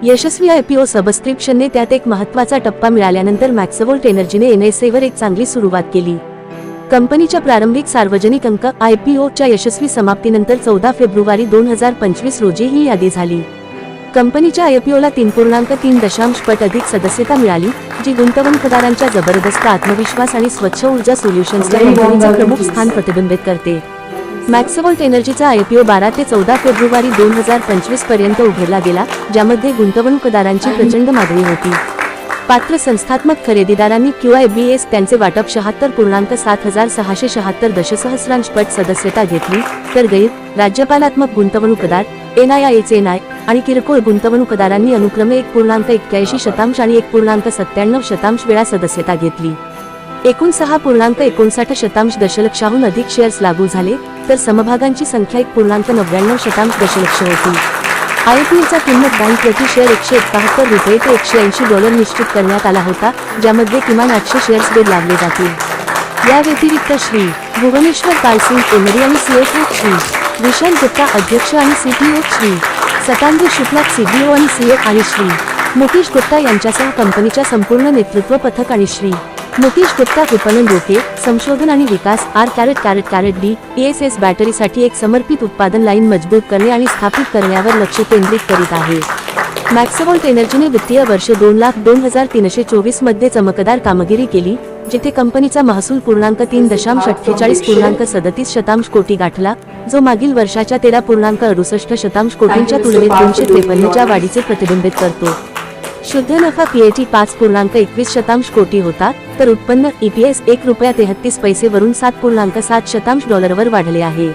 यशस्वी IPO सबस्क्रिप्शनने त्यात एक महत्त्वाचा टप्पा मिळाल्यानंतर मॅक्सवोल्ट एनर्जीने एनएसईवर एक चांगली सुरुवात केली। कंपनीच्या प्रारंभिक सार्वजनिक अंक IPO च्या यशस्वी समाप्तीनंतर 14 फेब्रुवारी 2025 रोजी ही यादी झाली। कंपनीच्या IPOला 3.3 पट अधिक सदस्यता मिळाली, जी गुंतवणूकदारांच्या जबरदस्त आत्मविश्वास आणि स्वच्छ ऊर्जा सोल्युशन्सच्या कंपनीचे प्रमुख स्थान प्रतिबिंबित करते। मॅक्सवोल्ट एनर्जीचा IPO 12 ते 14 फेब्रुवारी 2025 पर्यंत उघडला गेला, ज्यामध्ये गुंतवणूकदारांची प्रचंड मागणी होती। पात्र संस्थात्मक खरेदीदारांनी QIBS त्यांचे वाटप 76.7676 दशसहस्रांश पट सदस्यता घेतली, तर गैर राज्यपालात्मक गुंतवणूकदार एनआयआय एचएनआय आणि किरकोळ गुंतवणूकदारांनी अनुक्रमे 1.81% आणि 1.97% वेळा सदस्यता घेतली। एकूण 6.59% दशलक्षाहून अधिक शेअर्स लागू झाले, तर समभागांची संख्या 1.99% दशलक्ष होती। IPOचा किंमत बँक प्रति शेअर $171 ते $180 निश्चित करण्यात आला होता, ज्यामध्ये किमान 800 शेअर्स बेद लावले जातील। या व्यतिरिक्त श्री भुवनेश्वर पालसिंग कोमरी आणि CFO श्री विशाल गुप्ता अध्यक्ष आणि CTO श्री सतांद्र शुक्ला CBO आणि CF आणि श्री मुकेश गुप्ता यांच्यासह कंपनीच्या संपूर्ण नेतृत्व पथक आणि श्री मुकेश गुप्ता विपणन रोखे, संशोधन आणि विकास R ईएसएस बॅटरीसाठी एक समर्पित उत्पादन लाईन मजबूत करणे आणि स्थापित करण्यावर लक्ष केंद्रित करीत आहे। मॅक्सवोल्ट एनर्जीने वित्तीय वर्ष 2,02,324 मध्ये चमकदार कामगिरी केली, जिथे कंपनीचा महसूल 3.48-37 कोटी गाठला, जो मागील वर्षाच्या 13.68 कोटींच्या तुलनेत 253च्या वाढीचे प्रतिबिंबित करतो। शुद्ध नफा PAT 5.21 कोटी होता, तर उत्पन्न EPS ₹1.33 वरून $7.7 वर वाढले आहे।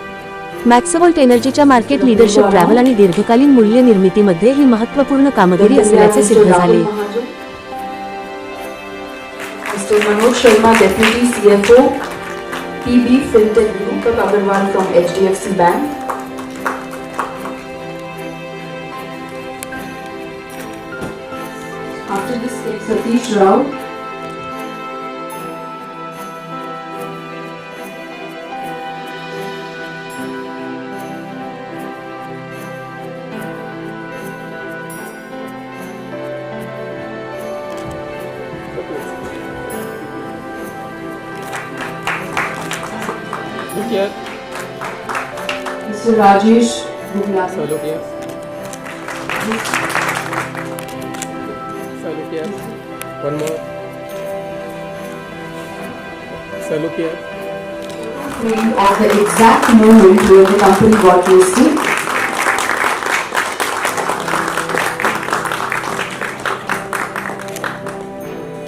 मॅक्सवोल्ट एनर्जीच्या मार्केट लीडरशिप ट्रॅव्हल आणि दीर्घकालीन मूल्य निर्मितीमध्ये ही महत्त्वपूर्ण कामगिरी असल्याचे सिद्ध झाले। Manoj Sharma, deputy CFO, PB Fintech, Deepak Agarwal from HDFC Bank. After this, Satish Rao. Mr. Rajesh Bugla. One more. Salute here. Of the exact moment when the company got listed.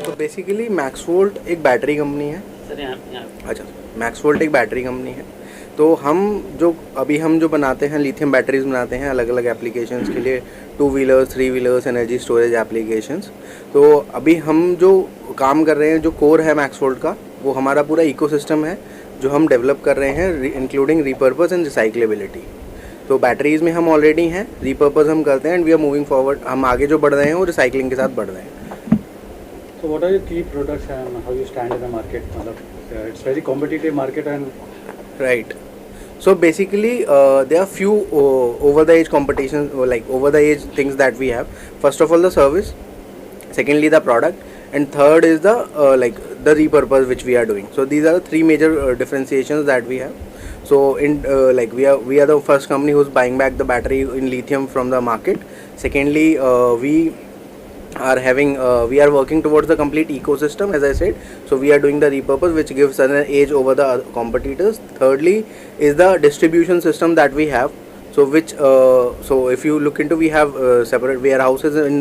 तो बेसिकली मैक्सवोल्ट एक बैटरी कंपनी है। अच्छा, मैक्सवोल्ट एक बैटरी कंपनी है। तो हम जो बनाते हैं लिथियम बैटरीज बनाते हैं अलग अलग एप्लीकेशंस के लिए, 2 wheelers 3 wheelers energy storage applications. तो अभी हम जो काम कर रहे हैं, जो कोर है मैक्सवोल्ट का, वो हमारा पूरा इकोसिस्टम है जो हम डेवलप कर रहे हैं, इंक्लूडिंग रीपर्पस एंड रिसाइक्लेबिलिटी। तो बैटरीज में हम ऑलरेडी हैं, रीपर्पस हम करते हैं and we are moving forward. हम आगे जो बढ़ रहे हैं वो रिसाइकलिंग के साथ बढ़ रहे हैं। So what are your key products and how you stand in the market? It's very competitive market and right. So basically there are few over the edge competitions, like over the edge things that we have. First of all the service, secondly the product, and third is the like the repurpose which we are doing. So these are the three major differentiations that we have. So in like we are the first company who's buying back the battery in lithium from the market. Secondly, we are working towards the complete ecosystem, as I said. So we are doing the repurpose, which gives us an edge over the competitors. Thirdly is the distribution system that we have. So which so if you look into, we have separate warehouses in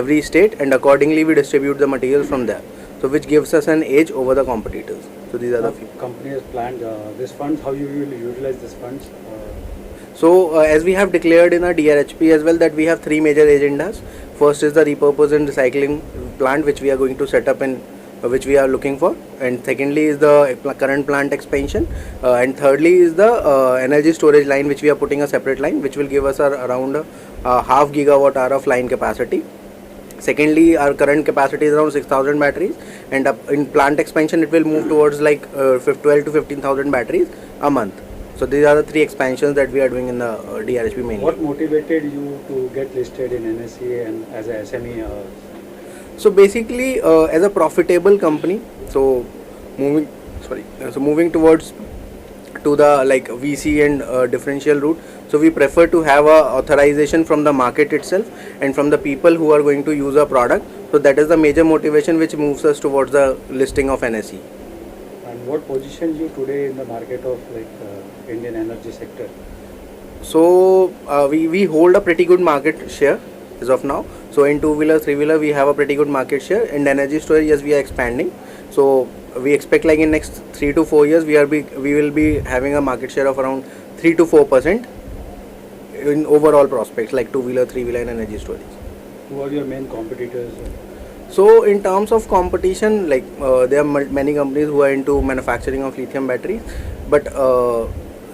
every state, and accordingly we distribute the materials from there. So which gives us an edge over the competitors. So these are the few. Company has planned this funds. How you will utilize this funds? So as we have declared in our DRHP as well, that we have 3 major agendas. First is the repurpose and recycling plant, which we are going to set up and which we are looking for, and secondly is the current plant expansion, and thirdly is the energy storage line, which we are putting a separate line, which will give us around 0.5 gigawatt-hour of line capacity. Secondly, our current capacity is around 6,000 batteries, and in plant expansion it will move towards like 12 to 15,000 batteries a month. So these are the 3 expansions that we are doing in the DRHP mainly. What motivated you to get listed in NSE and as a SME? So basically, as a profitable company, so moving towards to the like VC and differential route. So we prefer to have a authorization from the market itself and from the people who are going to use our product. So that is the major motivation which moves us towards the listing of NSE. And what positions you today in the market of like Indian energy sector? So we hold a pretty good market share as of now. So in 2-wheeler, 3-wheeler, we have a pretty good market share. In energy storage, yes, we are expanding. So we expect like in next 3 to 4 years, we will be having a market share of around 3 to 4% in overall prospects like 2-wheeler, 3-wheeler, and energy storage. Who are your main competitors? So in terms of competition, like there are many companies who are into manufacturing of lithium batteries, but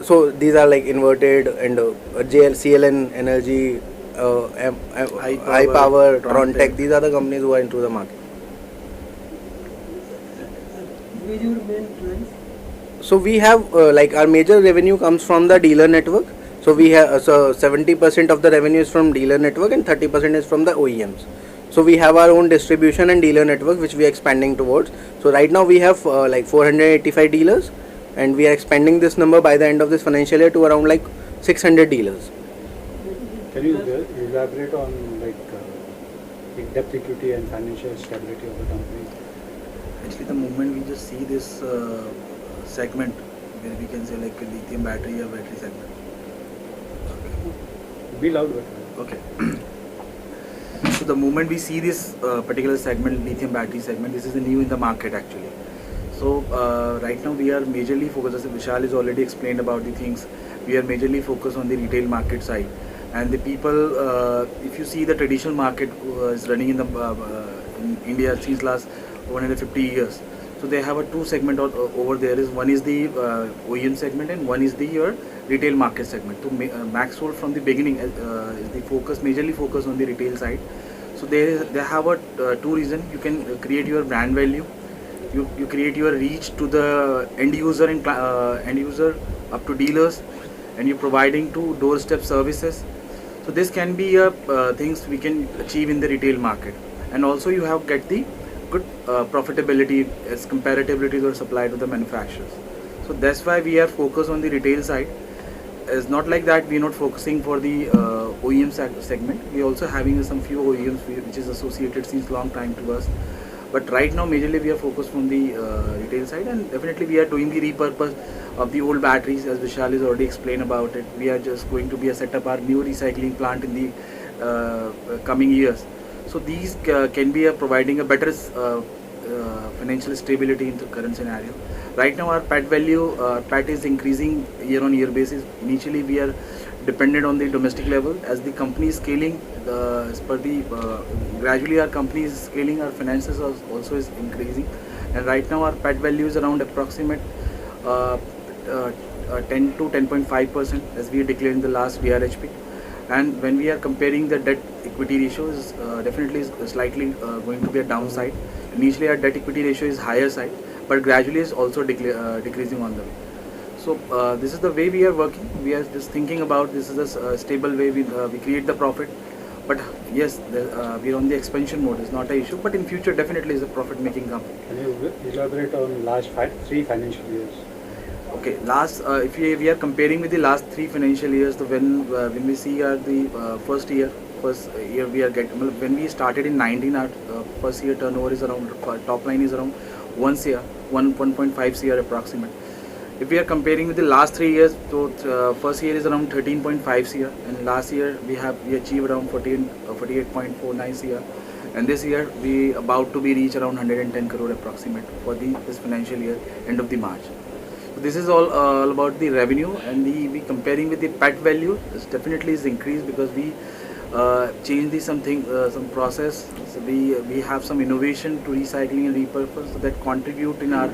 so these are like Inverted and CLN Energy, High Power, Trontech. These are the companies who are into the market. So we have like our major revenue comes from the dealer network. So we have 70% of the revenue is from dealer network and 30% is from the OEMs. So we have our own distribution and dealer network which we are expanding towards. So right now we have like 485 dealers, and we are expanding this number by the end of this financial year to around like 600 dealers. Can you elaborate on like debt equity and financial stability of the company? Actually, the moment we just see this segment where we can say like a lithium battery or battery segment. Be louder. Okay. So the moment we see this particular segment, lithium battery segment, this is the new in the market actually. So right now we are majorly focused, as Vishal has already explained about the things, we are majorly focused on the retail market side. And the people, if you see the traditional market is running in India since last 150 years. So they have a 2 segment over there. Is one is the OEM segment and one is the retail market segment. So Maxwell from the beginning is the focus, majorly focused on the retail side. So they have a 2 reasons. You can create your brand value. You create your reach to the end user and end user up to dealers, and you're providing to doorstep services. So this can be things we can achieve in the retail market, and also you have get the good profitability as comparatively to supply to the manufacturers. So that's why we are focused on the retail side. It's not like that we are not focusing for the OEM segment. We are also having some few OEMs which is associated since long time to us. But right now majorly we are focused on the retail side, and definitely we are doing the repurpose of the old batteries, as Vishal has already explained about it. We are just going to be set up our new recycling plant in the coming years. So these can be providing a better financial stability in the current scenario. Right now our PAT value, PAT is increasing year on year basis. Initially we are dependent on the domestic level. As the company is scaling, as per the gradually our company is scaling, our finances also is increasing. And right now our PAT value is around approximate 10 to 10.5% as we declared in the last DRHP. And when we are comparing the debt equity ratio is definitely slightly going to be a downside. Initially our debt equity ratio is higher side, but gradually is also decreasing on the way. So this is the way we are working. We are just thinking about this is a stable way we create the profit. But yes, we are on the expansion mode. It's not an issue. But in future, definitely is a profit-making company. Can you elaborate on last 3 financial years? Okay, last if we are comparing with the last 3 financial years, when we see the first year we are getting, when we started in 19, our first year turnover is around, top line is around 1.5 CR approximate. If we are comparing with the last 3 years, so first year is around 13.5 CR, and last year we achieved around 48.49 CR, and this year we about to be reach around 110 crore approximate for this financial year end of the March. So this is all about the revenue, and we comparing with the PAT value. This definitely is increased because we change some process. So we have some innovation to recycling and repurpose, so that contribute in our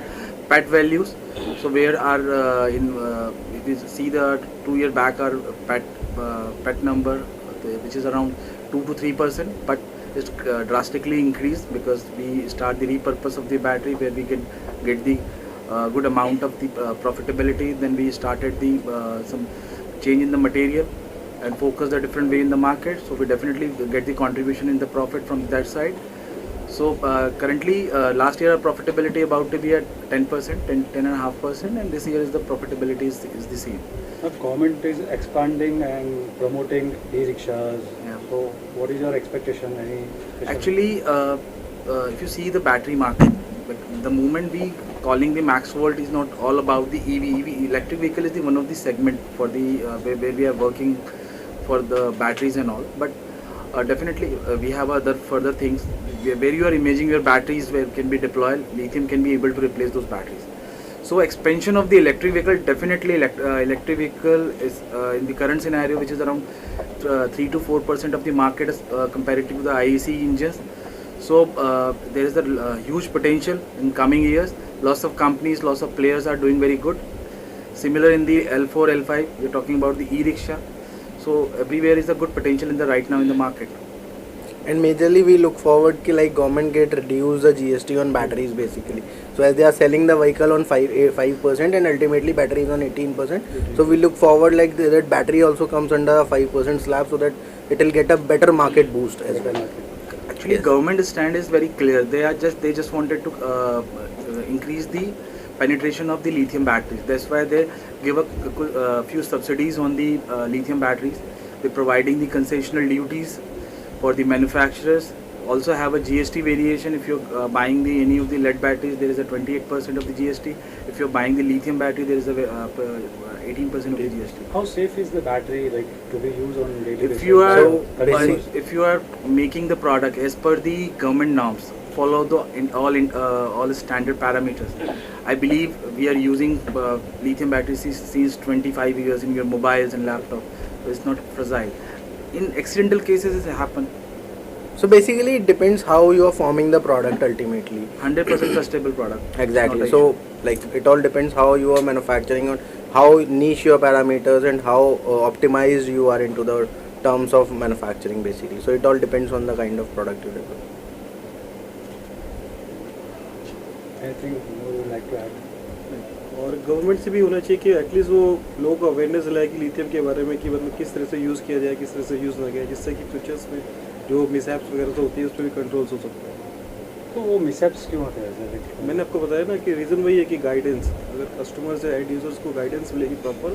PAT values. So where our if you see the 2 year back our PAT number, which is around 2 to 3%, but it's drastically increased because we start the repurpose of the battery, where we can get the good amount of the profitability. Then we started the some change in the material and focus the different way in the market. So we definitely get the contribution in the profit from that side. So currently last year our profitability about to be at 10%, 10.5%, and this year is the profitability is the same. The government is expanding and promoting e-rickshaws. Yeah. So what is your expectation? Any special- Actually, if you see the battery market, the moment we calling the max volt is not all about the EV. Electric vehicle is the one of the segment for the where we are working for the batteries and all. But definitely we have other further things where you are imaging your batteries where can be deployed. Lithium can be able to replace those batteries. So expansion of the electric vehicle, definitely electric vehicle is in the current scenario, which is around 3 to 4% of the market as comparative to the IEC engines. So there is a huge potential in coming years. Lots of companies, lots of players are doing very good. Similar in the L4, L5, we are talking about the e-rickshaw. So everywhere is a good potential in the right now in the market. And majorly we look forward ki like government get reduce the GST on batteries basically. So as they are selling the vehicle on 5% and ultimately batteries on 18%. So we look forward like that battery also comes under a 5% slab so that it will get a better market boost as well. Actually, Yes. government stand is very clear. They just wanted to increase the penetration of the lithium batteries. That's why they give a few subsidies on the lithium batteries. They're providing the concessional duties for the manufacturers. Also have a GST variation. If you're buying any of the lead batteries, there is a 28% of the GST. If you're buying the lithium battery, there is a 18% of the GST. How safe is the battery like to be used on daily basis? If you are So, if you are making the product as per the government norms, follow all standard parameters. I believe we are using lithium batteries since 25 years in your mobiles and laptop. So it's not fragile. In accidental cases, it happen. So basically it depends how you are forming the product ultimately. 100% trustable product. Exactly. Not a So issue. like it all depends how you are manufacturing on how niche your parameters and how optimized you are into the terms of manufacturing basically. So it all depends on the kind of product you develop. anything more you would like to add? और government से भी होना चाहिए कि at least वो लोगों को awareness लाए कि लिथियम के बारे में कि मतलब किस तरह से यूज़ किया जाए, किस तरह से यूज़ ना किया, जिससे कि फ्यूचर्स में जो मिसहैप्स वगैरह तो होती है उस पर भी कंट्रोल्स हो सकता है। तो वो मिसहैप्स क्यों होते हैं ऐसे? मैंने आपको बताया ना कि रीज़न वही है कि गाइडेंस, अगर कस्टमर्स या एंड यूजर्स को गाइडेंस मिलेगी प्रॉपर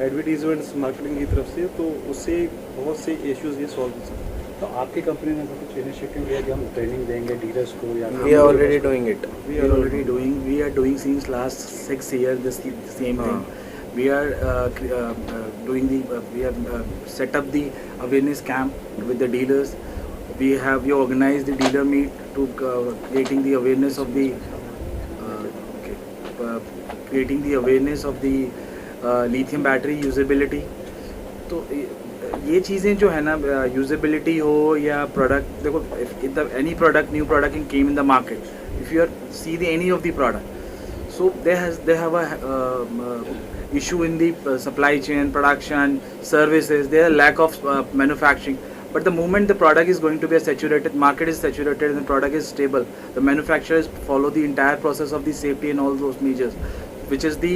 एडवर्टीजमेंट्स मार्केटिंग की तरफ से, तो उससे बहुत से इश्यूज़ ये सॉल्व हो सकते हैं। तो आपकी कंपनी ने तो कुछ इनिशिएटिव लिया कि हम ट्रेनिंग देंगे डीलर्स को या We are already doing it. We are doing since last 6 years the same thing. We are we have set up the awareness camp with the dealers. We organized the dealer meet to creating the awareness of the lithium battery usability. तो ये चीज़ें जो है ना, usability हो या product, देखो any product new product in came in the market, if you R see the any of the product, so they have a issue in the supply chain, production, services. There are lack of manufacturing. But the moment the product is going to be saturated, market is saturated and the product is stable, the manufacturers follow the entire process of the safety and all those measures, which is the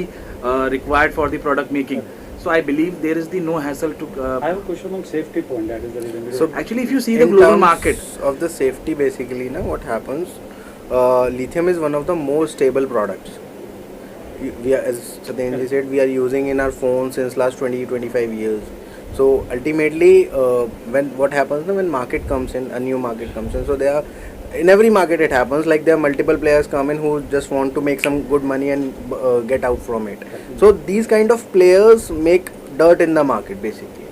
required for the product making. So I believe there is the no hassle to. I have a question on safety point. That is the reason. So Actually, if you see the in global terms market, of the safety basically now what happens, lithium is one of the most stable products. We are, as Satyenji said, we are using in our phones since last 20-25 years. So ultimately when what happens now, when market comes in, a new market comes in, so there are, in every market it happens, like there are multiple players come in who just want to make some good money and get out from it. So these kind of players make dirt in the market basically.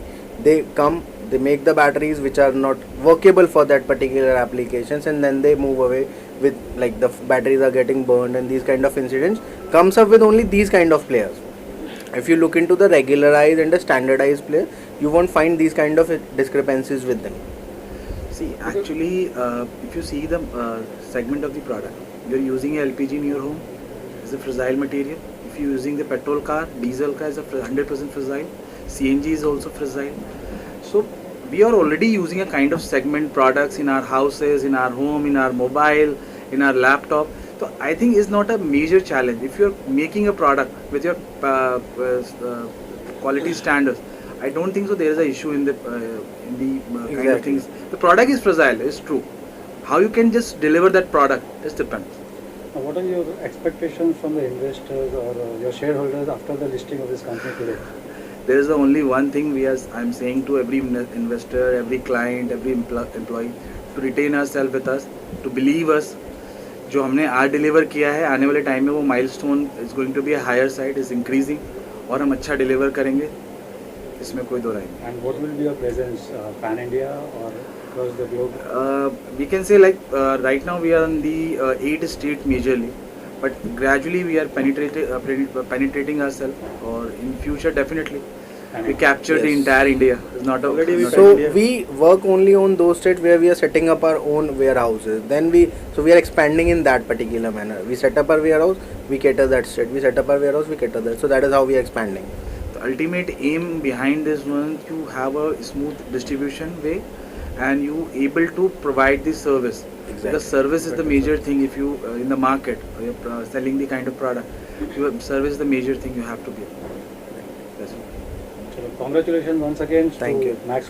They come, they make the batteries which are not workable for that particular applications, and then they move away with like the batteries are getting burned, and these kind of incidents comes up with only these kind of players. If you look into the regularized and the standardized player, you won't find these kind of discrepancies with them. see, actually, if you see the segment of the product, you're using LPG in your home, it's a fragile material. If you're using the petrol car, diesel car is a 100% fragile. CNG is also fragile. So we are already using a kind of segment products in our houses, in our home, in our mobile, in our laptop. So I think it's not a major challenge. If you're making a product with your quality standards, I don't think so there is an issue in the kind of Exactly. things. The product is fragile, it's true. How you can just deliver that product, it depends. Now, what are your expectations from the investors or your shareholders after the listing of this company today? There is only one thing I'm saying to every investor, every client, every employee to retain ourselves with us, to believe us. जो हमने आज deliver किया है आने वाले time में वो milestone is going to be a higher side, is increasing, और हम अच्छा डिलीवर करेंगे, इसमें कोई दो राय नहीं. And what will be your presence pan India or across the globe? We can say like right now we are in the 8 states majorly, but gradually we are penetrating ourselves, or in future definitely we capture the Yes. entire India. It's not a Already we not a- So India. we work only on those states where we are setting up our own warehouses. Then we are expanding in that particular manner. We set up our warehouse, we cater that state. We set up our warehouse, we cater that. So that is how we are expanding. The ultimate aim behind this one, you have a smooth distribution way and you able to provide the service. Exactly. Because service is the major thing. If you in the market or you're selling the kind of product, your service is the major thing you have to give. That's it. So congratulations once again Thank to you. Max.